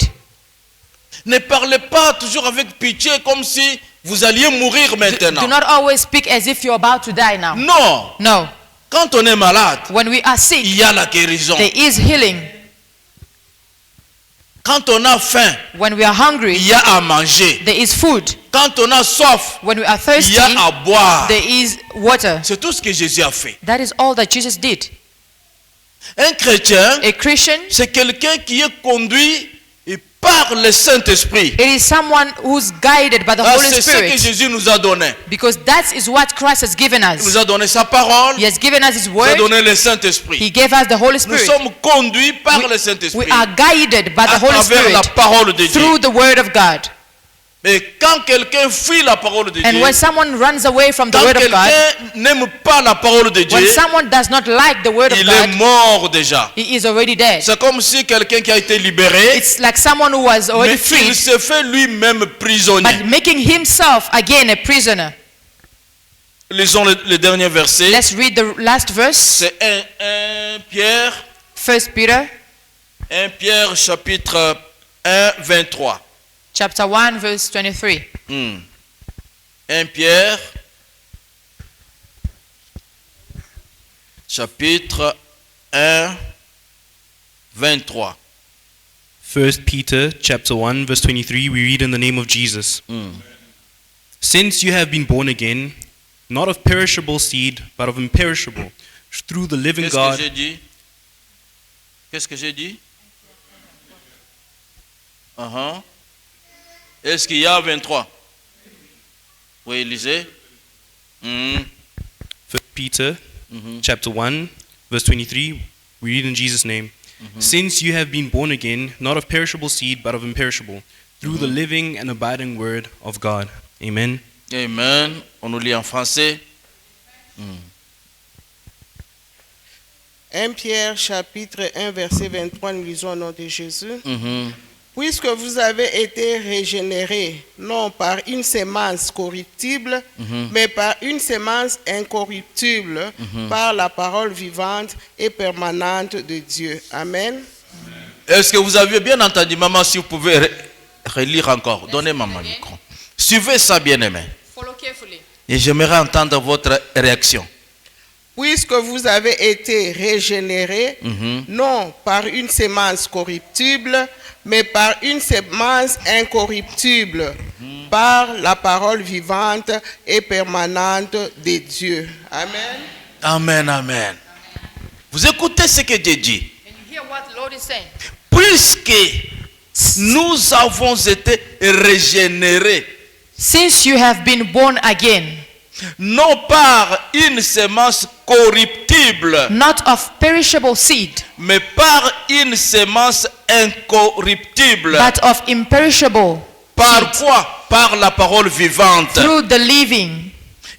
Ne parlez pas toujours avec pitié comme si vous alliez mourir Do maintenant. not always speak as if you're about to die now. Non. No. Quand on est malade, When we are il sick, y a la guérison. there is healing. Quand on a faim, When we are hungry, il y a à manger. there is food. Quand on a soif, When we are il thirsty, y a à boire. there is water. C'est tout ce que Jésus a fait. That is all that Jesus did. Un chrétien, A Christian, c'est quelqu'un qui est conduit par le Saint-Esprit. it is someone who's guided by the Ah, Holy c'est ce que Spirit. Jésus nous a donné. Because that is what Christ has given Il nous us. a donné sa parole, He has given us His il nous a word. donné le Saint-Esprit. He gave us the Holy Nous Spirit. sommes conduits par le We Saint-Esprit are guided by the à Holy travers la Spirit parole de Dieu. through the word of God. Et quand quelqu'un fuit la parole de And Dieu, when someone runs away from the quand word of God, quelqu'un n'aime pas la parole de Dieu, when someone does not like the word of il est God, mort déjà. he is already dead. C'est comme si quelqu'un qui a été libéré, It's like someone who was mais already il freed, se fait lui-même prisonnier. but making himself again a prisoner. Lisons le dernier verset. Let's read the last verse. C'est 1 Pierre, 1 Peter 1 Pierre chapitre 1, 23. chapter 1 verse 23. 1 Pierre, chapitre 1, 23. 1 Peter chapter 1 verse 23, we read in the name of Jesus. Since you have been born again, not of perishable seed, but of imperishable, through the living Qu'est-ce God. que j'ai dit? Qu'est-ce que j'ai dit? Est-ce qu'il y a 23? Oui, lisez. 1 Peter chapter 1 verse 23, we read in Jesus' name. Since you have been born again, not of perishable seed, but of imperishable, through the living and abiding word of God. Amen. Amen. On nous lit en français. 1 Pierre chapitre 1 verset 23, nous lisons au nom de Jésus. Puisque vous avez été régénérés, non par une sémence corruptible, mais par une sémence incorruptible, par la parole vivante et permanente de Dieu. Amen. Est-ce que vous avez bien entendu, maman, si vous pouvez relire encore? Donnez maman le micro. Suivez ça, bien-aimé. Follow carefully. Et j'aimerais entendre votre réaction. Puisque vous avez été régénérés, non par une sémence corruptible, mais par une sémence incorruptible, par la parole vivante et permanente de Dieu. Amen. Amen, amen. Vous écoutez ce que Dieu dit. And you hear what the Lord is saying. Puisque nous avons été régénérés, Since you have been born again, non par une sémence corruptible, not of perishable seed, mais par une sémence incorruptible. but of imperishable Par seed, quoi? Par la parole vivante through the living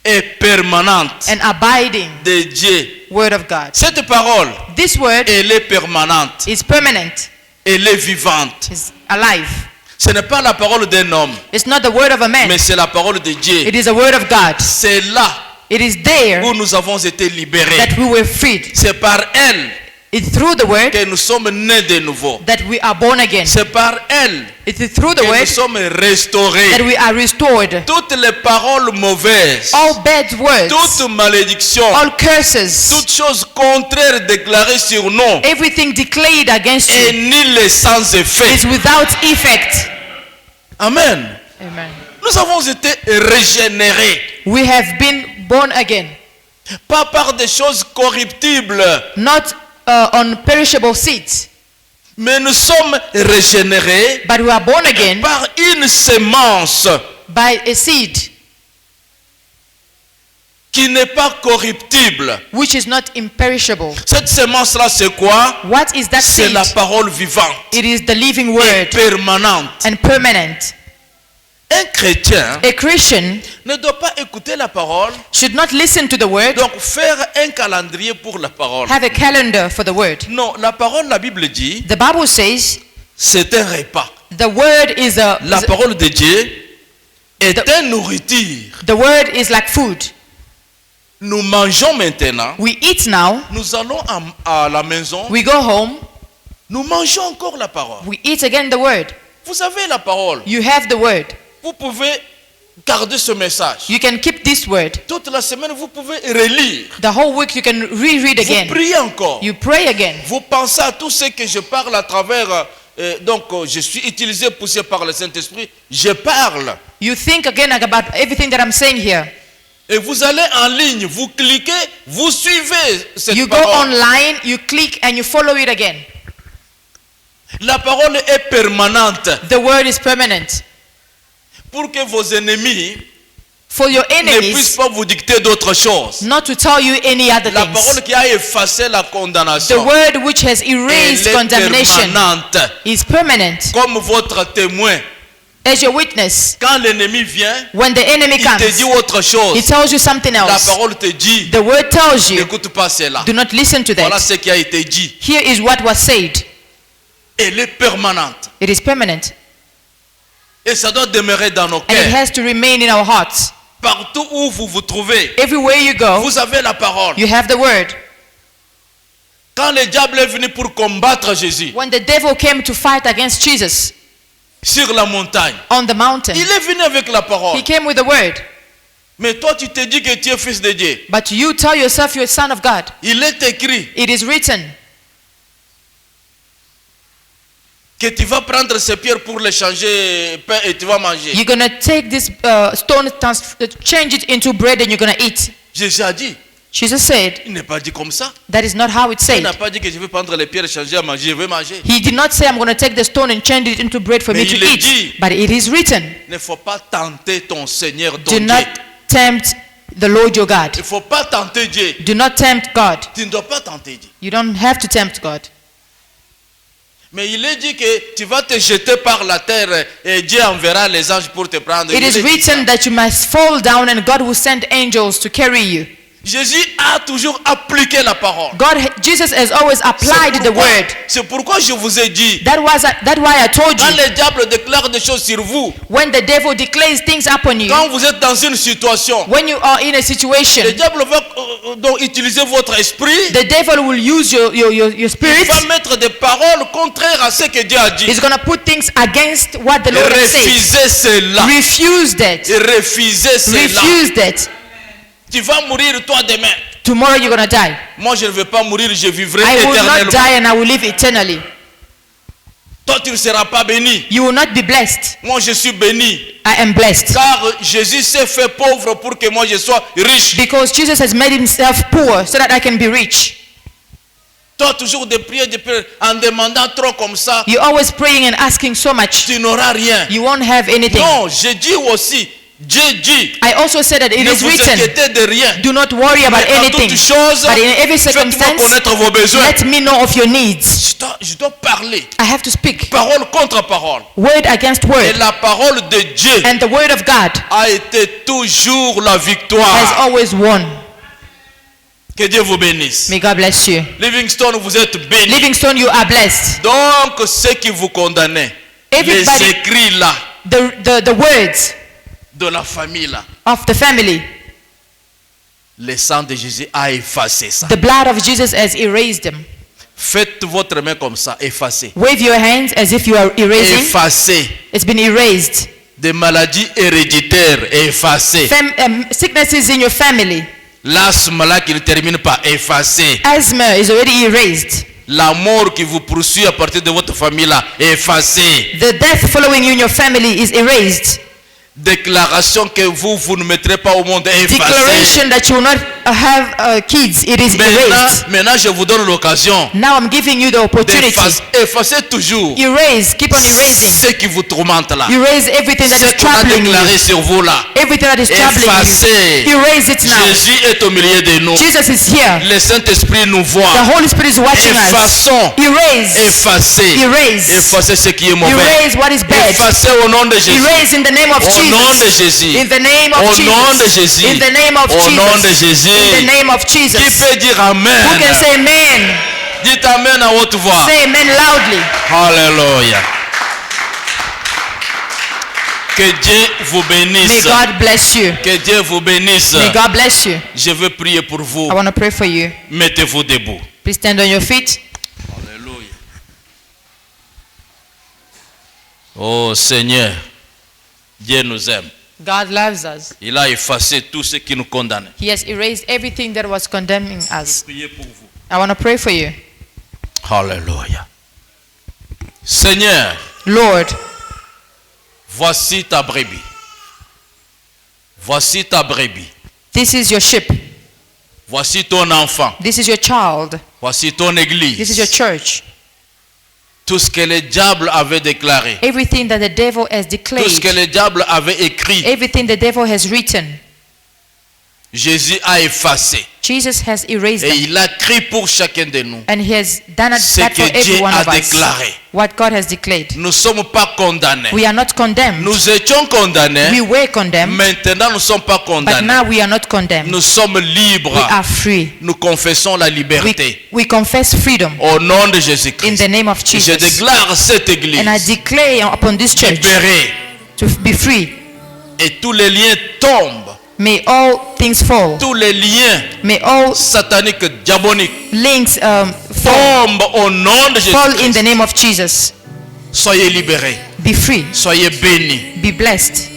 et permanente and abiding de Dieu. word of God. Cette parole, This word elle est permanente, is permanent, elle est vivante. is alive. Ce n'est pas la parole d'un homme, It's not the word of a man, mais c'est la parole de Dieu. it is the word of God. C'est là It is there où nous avons été libérés. that we were freed. C'est par elle It's through the word que nous sommes nés de nouveau. that we are born again. C'est par elle It is through the que nous word sommes that restaurés. we are restored. Toutes les paroles mauvaises, All bad words, toute malédiction, all curses, toutes choses contraires déclarées sur nous everything declared against est you nul et sans effet. is without effect. Amen. Amen. Nous avons été régénérés. We have been born again. Pas par des choses corruptibles. not on perishable seeds, Mais nous sommes régénérés but we are born again par une sémence by a seed qui n'est pas corruptible. which is not imperishable. Cette sémence-là, c'est quoi? What is that C'est seed? la parole vivante, It is the living et word permanente. and permanent. Un chrétien A Christian ne doit pas écouter la parole, should not listen to the word, donc faire un calendrier pour la parole. have a calendar for the word. Non, la parole, la Bible dit, The Bible says c'est un repas. the word is La parole de Dieu est une nourriture. the word is like food. Nous mangeons maintenant, We eat now, nous allons à la maison, we go home, nous mangeons encore la parole. we eat again the word. Vous avez la parole. You have the word. Vous pouvez garder ce message. You can keep this word. Toute la semaine, vous pouvez relire. The whole week you can reread Vous again. priez encore. You pray again. Vous pensez à tout ce que je parle à travers. Je suis utilisé, poussé par le Saint-Esprit. Je parle. You think again about everything that I'm saying here. Et vous allez en ligne, vous cliquez, vous suivez cette You go parole. online, you click and you follow it again. La parole est permanente. The word is permanent. Pour que vos ennemis For your ne puissent enemies pas vous dicter d'autres choses. not to tell you any other La things. parole qui a effacé la The condamnation. word which has Elle erased est condemnation permanente. is permanent. Comme votre témoin. As your witness, Quand l'ennemi vient, when the enemy il te dit comes, autre chose. he tells you something La else. parole te dit, The word tells you, n'écoute pas cela. do not listen to Voilà that. ce qui a été dit. Here is what was said. Elle est permanente. It is permanent. Et ça doit demeurer dans nos And it cœurs. has to remain in our hearts. Partout où vous vous trouvez, Everywhere you go, vous avez la parole. you have the word. Quand le diable est venu pour combattre Jésus When the devil came to fight against Jesus sur la montagne, on the mountain, il est venu avec la parole. he came with the word. Mais toi, tu te dis que tu es fils de Dieu. But you tell yourself you're a son of God. Il est écrit It is written que tu vas prendre ces pierres pour les changer pain et tu vas manger. you're going to take this stone, change it into bread and you're going to eat. Jésus a dit, Jesus said, il n'est pas dit comme ça. that is not how it's Il said. n'a pas dit que je vais prendre les pierres et changer à manger, je vais manger. He did not say, I'm going to take the stone and change it into bread for me Mais to il est eat. dit, But it is written, Il ne faut pas tenter ton Seigneur, ton do Dieu. not tempt the Lord your God. Il ne faut pas tenter Dieu. Do not tempt God. Tu ne dois pas tenter Dieu. You don't have to tempt God. Mais il est dit que tu vas te jeter par la terre et Dieu enverra les anges pour te prendre. It Il is est dit written ça. that you must fall down and God will send angels to carry you. Jésus a toujours appliqué la parole. Jesus has always applied the word. C'est pourquoi je vous ai dit, That's why I told quand you, le diable déclare des choses sur vous, when the devil declares things upon you, quand vous êtes dans une situation, when you are in a le situation, diable va donc utiliser votre esprit. the devil will use your spirit. Il va mettre des paroles contraires à ce que Dieu a dit. He's going to put things against what the Et Lord has said. refusez cela. Refuse that. Et refusez cela. Refuse that. Tu vas mourir toi demain. Tomorrow you're going to die. Moi je ne vais pas mourir, je vivrai I will not éternellement. die and I will live eternally. Toi tu ne seras pas béni. You will not be blessed. Moi je suis béni. I am blessed. Car Jésus s'est fait pauvre pour que moi je sois riche. Because Jesus has made himself poor so that I can be rich. Toi toujours de prier, en demandant trop comme ça, You're always praying and asking so much. tu n'auras rien. You won't have anything. Non, je dis aussi, Dieu dit, I also said that it ne is vous written, inquiétez de rien. do not worry about Mais en anything. toutes choses, But in every faites-moi circumstance, connaître vos besoins. let me know of your needs. Je dois parler. I have to speak Parole contre parole. word against Et word. la parole de Dieu And the word of God a été toujours la has victoire. always won. Que Dieu vous bénisse. May God bless you. Livingstone, vous êtes bénis. Livingstone, you are blessed. Donc, ceux qui vous condamnent, les Everybody, écrits là, the words de la famille là, of the family, le sang de Jésus a effacé ça. the blood of Jesus has erased them. Faites votre main comme ça, effacé. Wave your hands as if you are erasing. Effacé. It's been erased. Des maladies héréditaires, effacé. Sicknesses in your family. L'asthme là qui ne termine pas, effacé. Asthma is already erased. La mort qui vous poursuit à partir de votre famille là, effacé. The death following you in your family is erased. Déclaration que vous ne mettrez pas au monde, effacé. Declaration that you will not have kids, it is erased. Maintenant, je vous donne l'occasion Now I'm giving you the opportunity. d'effacer toujours Erase, keep on erasing. ce qui vous tourmente là. Erase everything that Ce is qu'on a troubling déclaré you. sur vous là. Everything that is troubling Effacez. you. Erase it now. Jésus est au milieu de nous. Jesus is here. Le Saint-Esprit nous The voit. Holy Spirit is watching us. Effaçons. Erase. Effacez. Erase. Effacez ce qui est mauvais. Erase what is bad. Effacez au nom de Jésus. Erase in the name of Au nom de Jesus. Jésus. In the name of Au nom de Jesus. Jésus. In the name of Au nom de Jesus. Jésus. In the name of Qui Jesus. peut dire Amen? Who can say amen? Dites Amen à haute voix. Say amen loudly. Alléluia. Que Dieu vous May bénisse. God bless you. Que Dieu vous bénisse. May God bless you. Je veux prier pour vous. I want to pray for you. Mettez-vous debout. Please stand on your feet. Alléluia. Oh Seigneur, Dieu nous aime. God loves us. Il a effacé tout ce qui nous condamnait. He has erased everything that was condemning us. Priez pour vous. I want to pray for you. Alléluia. Seigneur, Lord, voici ta brebis. Voici ta brebis. this is your sheep. Voici ton enfant. This is your child. Voici ton église. This is your church. Tout ce que le diable avait déclaré. Everything that the devil has Tout ce que declared. le diable avait écrit. Everything the devil has written. Jésus a effacé. Jesus has erased Et them. il a crié pour chacun de nous. And he has done Ce that for que every Dieu one a of us. déclaré. What God has declared. Nous ne sommes pas condamnés. We are not condemned. Nous étions condamnés. We were condemned. Maintenant, nous ne sommes pas But condamnés. now we are not condemned. Nous sommes libres. We are free. Nous confessons la liberté. We confess freedom Au nom de in Jésus-Christ. the name of Je Jesus. déclare cette église And I declare upon this church libérée. to be free. Et tous les liens tombent. May all things fall. Tous les liens May all sataniques, diaboliques links fall tombent au nom de in Jésus-Christ. the name of Jesus. Soyez libérés. Be free. Soyez bénis. Be blessed.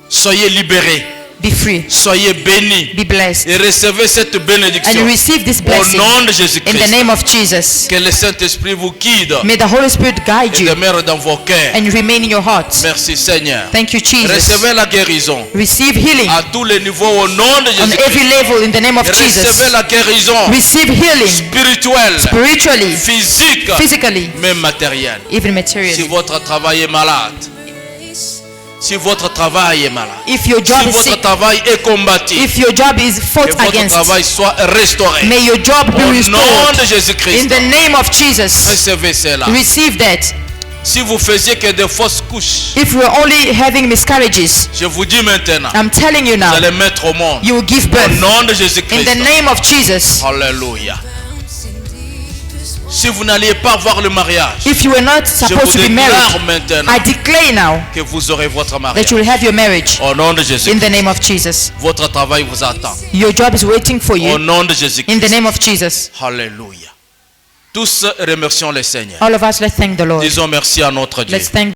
Soyez libérés. Be free. Soyez bénis. Be blessed. Et recevez cette And you bénédiction. receive this Au blessing nom de in the Jésus-Christ. name of Jesus. Que le Saint-Esprit vous guide May the Holy Spirit guide et you demeure dans vos cœurs. and remain in your hearts. Merci Seigneur. Thank you, Jesus. Recevez la guérison Receive healing à tous les niveaux au nom de on every Jésus-Christ. level in the name of Recevez Jesus. la guérison Receive healing spirituelle, spiritually, physique, physically, même matérielle. even Si materially. votre travail est malade, si votre travail est malade, If your si job is votre sick, travail est combattu, if your job is que fought votre against, travail soit restauré. may your job be Au nom restored. de In Jésus-Christ, the name of Jesus, recevez cela. receive that. Si vous faisiez que des fausses couches, If we're only having miscarriages, je vous dis maintenant, I'm telling you vous now, allez mettre au monde. you will give Au birth. nom de In Jésus-Christ. the name of Jesus. Alléluia. Si vous n'alliez pas voir le mariage, If you were not je vous supposed to be déclare married, maintenant I declare now que vous aurez votre that mariage. you will have your marriage Au nom de in Jésus, the name of Jesus. votre travail vous attend. Your job is waiting for Au you nom de Jésus, in the name of Jesus. Alléluia. Tous remercions le Seigneur. All of us, let's thank the Lord. Disons merci à notre Dieu. Let's thank